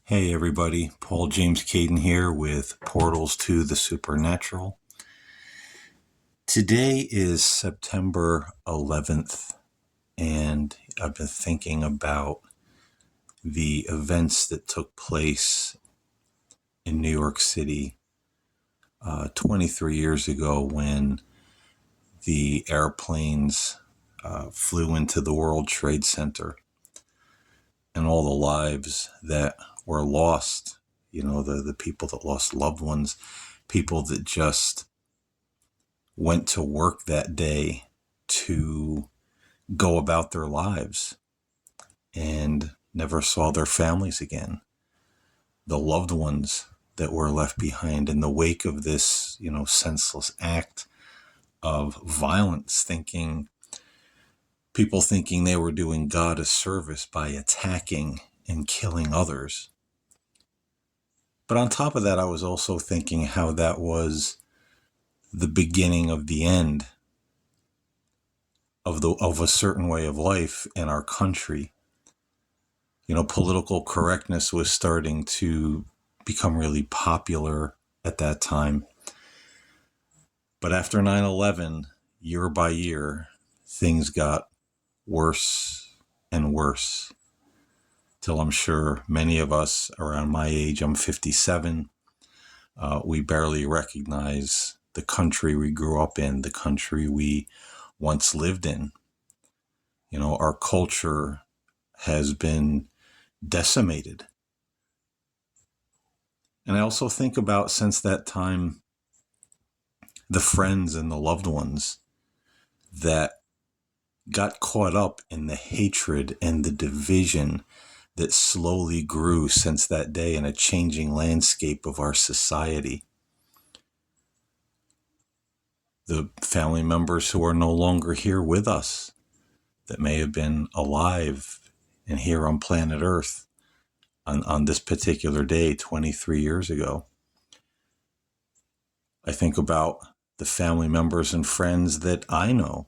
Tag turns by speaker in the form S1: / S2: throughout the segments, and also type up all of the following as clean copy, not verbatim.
S1: Hey everybody, Paul James Caden here with Portals to the Supernatural. Today is September 11th, and I've been thinking about the events that took place in New York City 23 years ago when the airplanes flew into the World Trade Center, and all the lives that were lost, the people that lost loved ones, people that just went to work that day to go about their lives and never saw their families again. The loved ones that were left behind in the wake of this, senseless act of violence, people thinking they were doing God a service by attacking and killing others. But on top of that, I was also thinking how that was the beginning of the end of a certain way of life in our country. Political correctness was starting to become really popular at that time. But after 9/11, year by year, things got worse and worse, till I'm sure many of us around my age, I'm 57, we barely recognize the country we grew up in, the country we once lived in. Our culture has been decimated. And I also think about, since that time, the friends and the loved ones that got caught up in the hatred and the division that slowly grew since that day in a changing landscape of our society. The family members who are no longer here with us, that may have been alive and here on planet Earth on this particular day 23 years ago. I think about the family members and friends that I know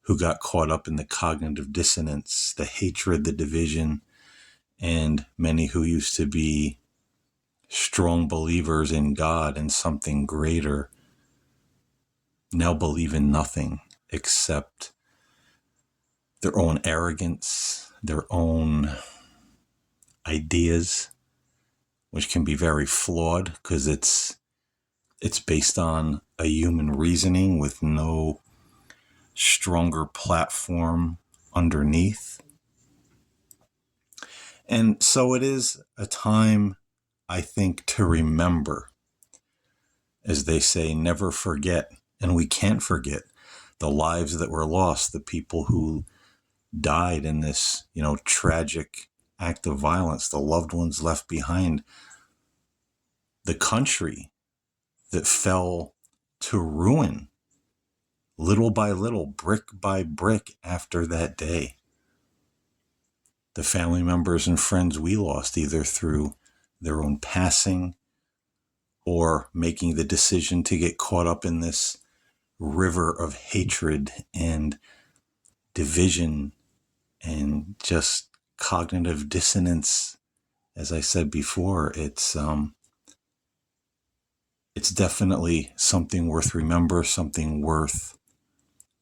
S1: who got caught up in the cognitive dissonance, the hatred, the division, and many who used to be strong believers in God and something greater now believe in nothing except their own arrogance, their own ideas, which can be very flawed because it's based on a human reasoning with no stronger platform underneath. And so it is a time, I think, to remember, as they say, never forget. And we can't forget the lives that were lost, the people who died in this, tragic act of violence, the loved ones left behind, the country that fell to ruin little by little, brick by brick after that day. The family members and friends we lost, either through their own passing or making the decision to get caught up in this river of hatred and division and just cognitive dissonance. As I said before, it's definitely something worth remember, something worth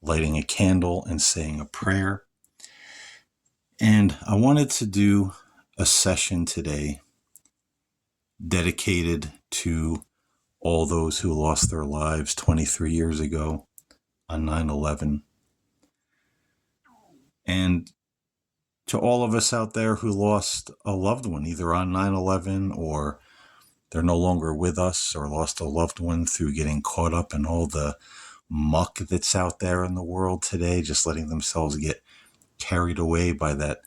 S1: lighting a candle and saying a prayer. And I wanted to do a session today dedicated to all those who lost their lives 23 years ago on 9/11. And to all of us out there who lost a loved one, either on 9/11 or they're no longer with us, or lost a loved one through getting caught up in all the muck that's out there in the world today, just letting themselves get carried away by that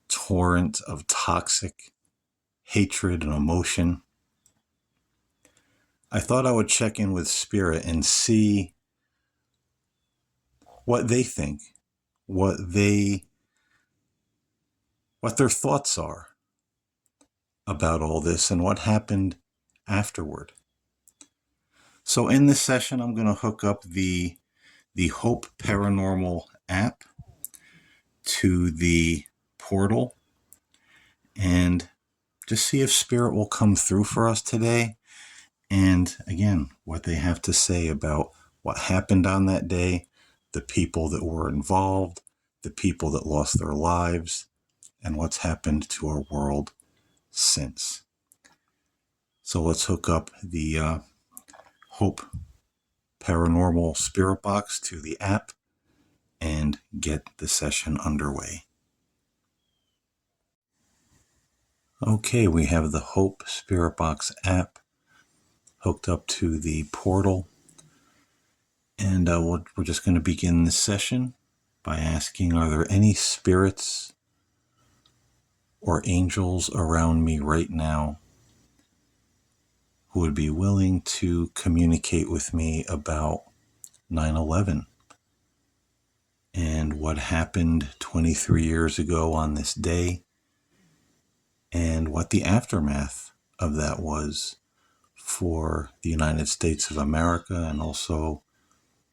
S1: torrent of toxic hatred and emotion. I thought I would check in with Spirit and see what they think, what their thoughts are about all this and what happened afterward. So in this session, I'm going to hook up the Hope Paranormal app to the portal, and just see if Spirit will come through for us today. And again, what they have to say about what happened on that day, the people that were involved, the people that lost their lives, and what's happened to our world since. So let's hook up the Hope Paranormal Spirit Box to the app and get the session underway. Okay, we have the Hope Spirit Box app hooked up to the portal. And we're just going to begin this session by asking, are there any spirits or angels around me right now who would be willing to communicate with me about 9/11 and what happened 23 years ago on this day and what the aftermath of that was for the United States of America and also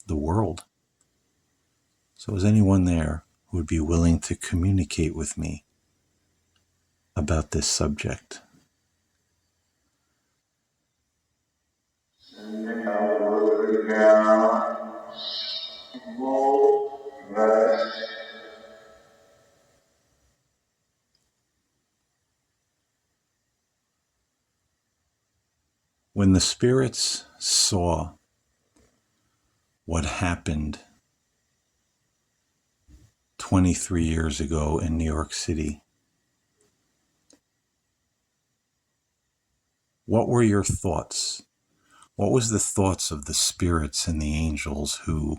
S1: the world? So is anyone there who would be willing to communicate with me about this subject? When the spirits saw what happened 23 years ago in New York City, what were your thoughts? What was the thoughts of the spirits and the angels who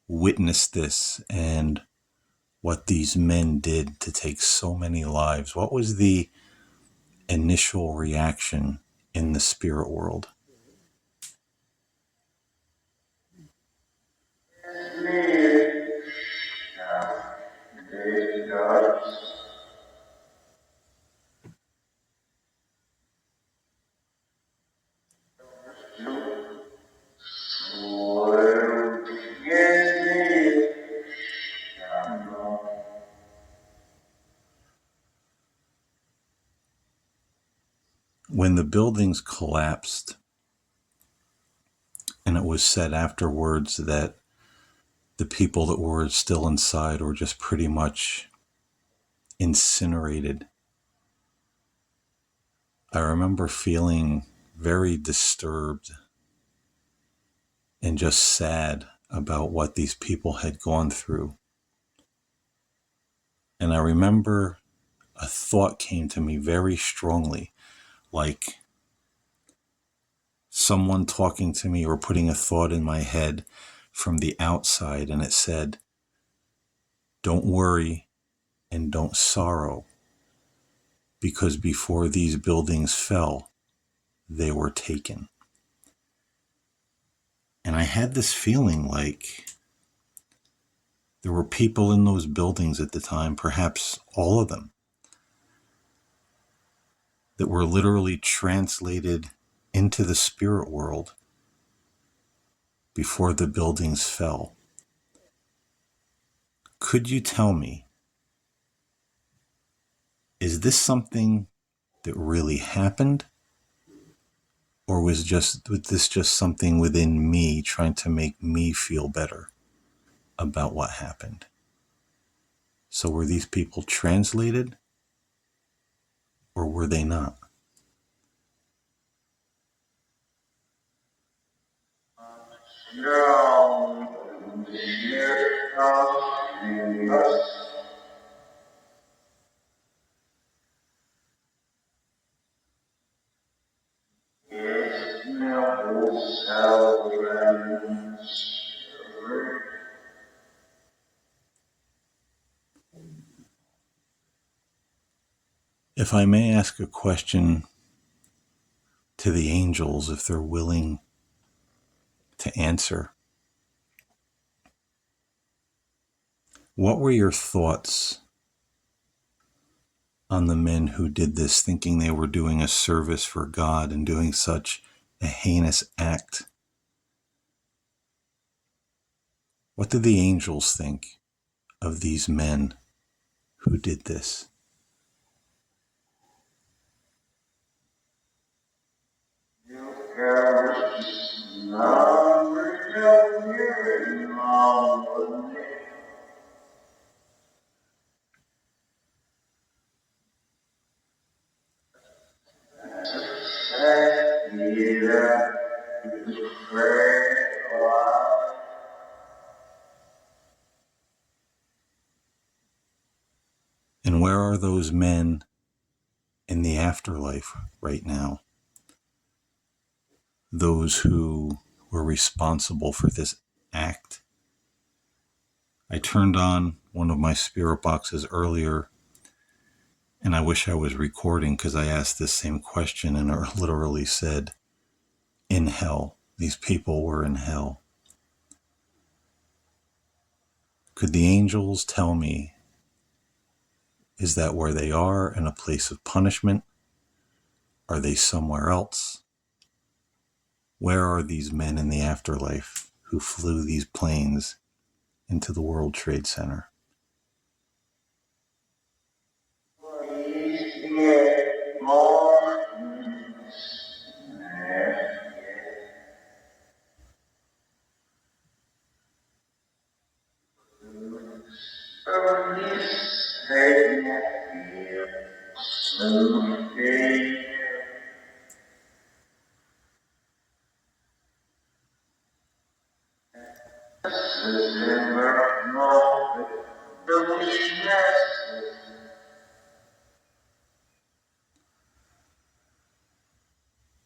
S1: witnessed this and what these men did to take so many lives? What was the initial reaction in the spirit world? When the buildings collapsed, and it was said afterwards that the people that were still inside were just pretty much incinerated, I remember feeling very disturbed and just sad about what these people had gone through. And I remember a thought came to me very strongly, like someone talking to me or putting a thought in my head from the outside, and it said, "Don't worry and don't sorrow, because before these buildings fell, they were taken." And I had this feeling like there were people in those buildings at the time, perhaps all of them, that were literally translated into the spirit world before the buildings fell. Could you tell me, is this something that really happened? Or was this just something within me trying to make me feel better about what happened? So were these people translated or were they not? If I may ask a question to the angels, if they're willing to answer, what were your thoughts on the men who did this, thinking they were doing a service for God and doing such a heinous act? What did the angels think of these men who did this? And where are those men in the afterlife right now? Those who were responsible for this act. I turned on one of my spirit boxes earlier, and I wish I was recording because I asked this same question, and it literally said, in hell. These people were in hell. Could the angels tell me, is that where they are, in a place of punishment? Are they somewhere else? Where are these men in the afterlife who flew these planes into the World Trade Center?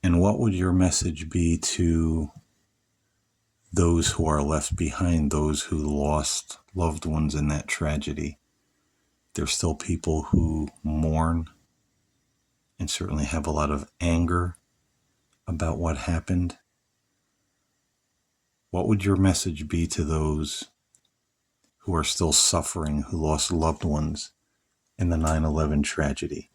S1: And what would your message be to those who are left behind, those who lost loved ones in that tragedy? There's still people who mourn and certainly have a lot of anger about what happened. What would your message be to those who are still suffering, who lost loved ones in the 9/11 tragedy?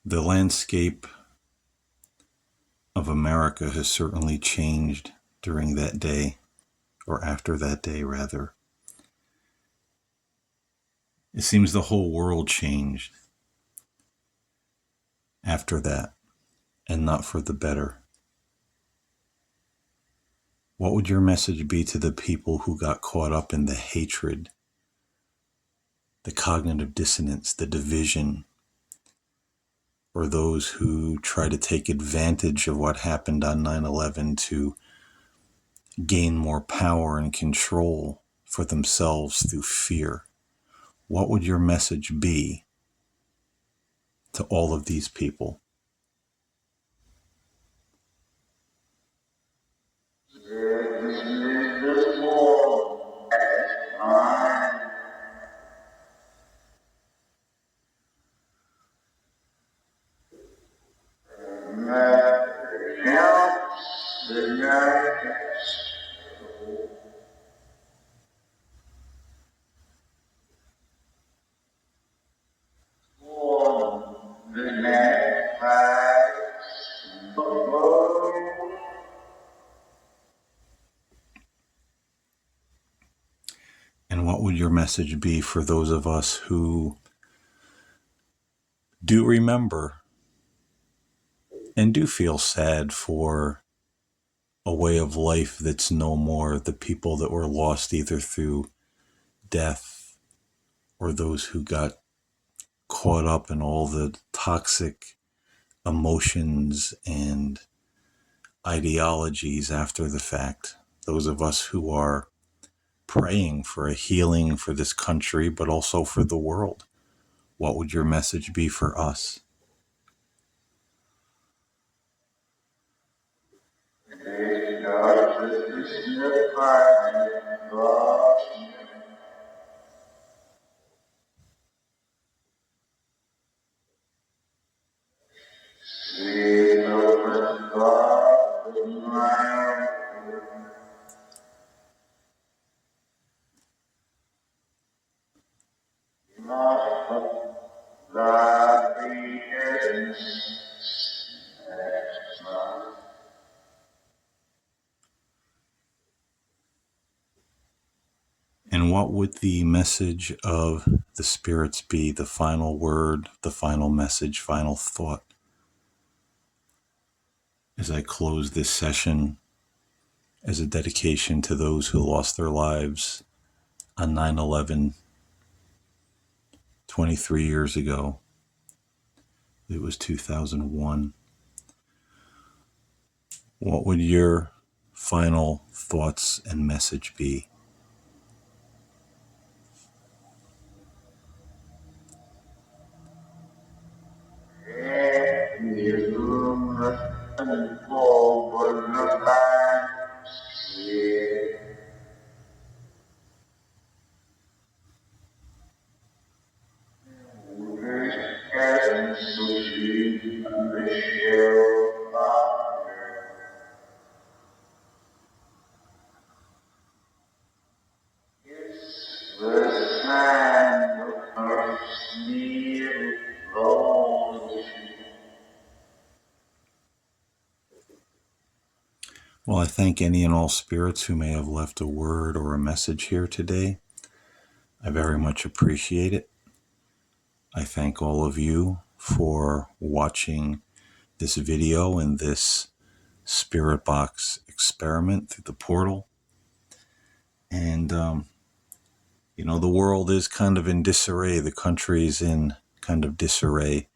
S1: The landscape of America has certainly changed during that day, or after that day, rather. It seems the whole world changed after that, and not for the better. What would your message be to the people who got caught up in the hatred, the cognitive dissonance, the division, or those who try to take advantage of what happened on 9/11 to gain more power and control for themselves through fear? What would your message be to all of these people? And what would your message be for those of us who do remember and do feel sad for a way of life that's no more, the people that were lost either through death or those who got caught up in all the toxic emotions and ideologies after the fact? Those of us who are praying for a healing for this country, but also for the world. What would your message be for us? And what would the message of the spirits be? The final word, the final message, final thought as I close this session as a dedication to those who lost their lives on 9/11 23 years ago. It was 2001. What would your final thoughts and message be? Well, I thank any and all spirits who may have left a word or a message here today. I very much appreciate it. I thank all of you for watching this video and this spirit box experiment through the portal. And, the world is kind of in disarray. The country is in kind of disarray.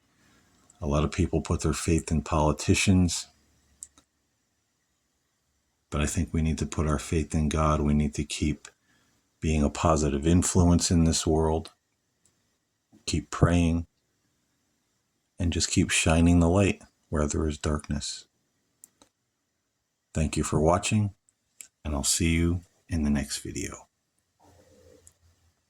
S1: A lot of people put their faith in politicians. But I think we need to put our faith in God. We need to keep being a positive influence in this world. Keep praying. And just keep shining the light where there is darkness. Thank you for watching, and I'll see you in the next video.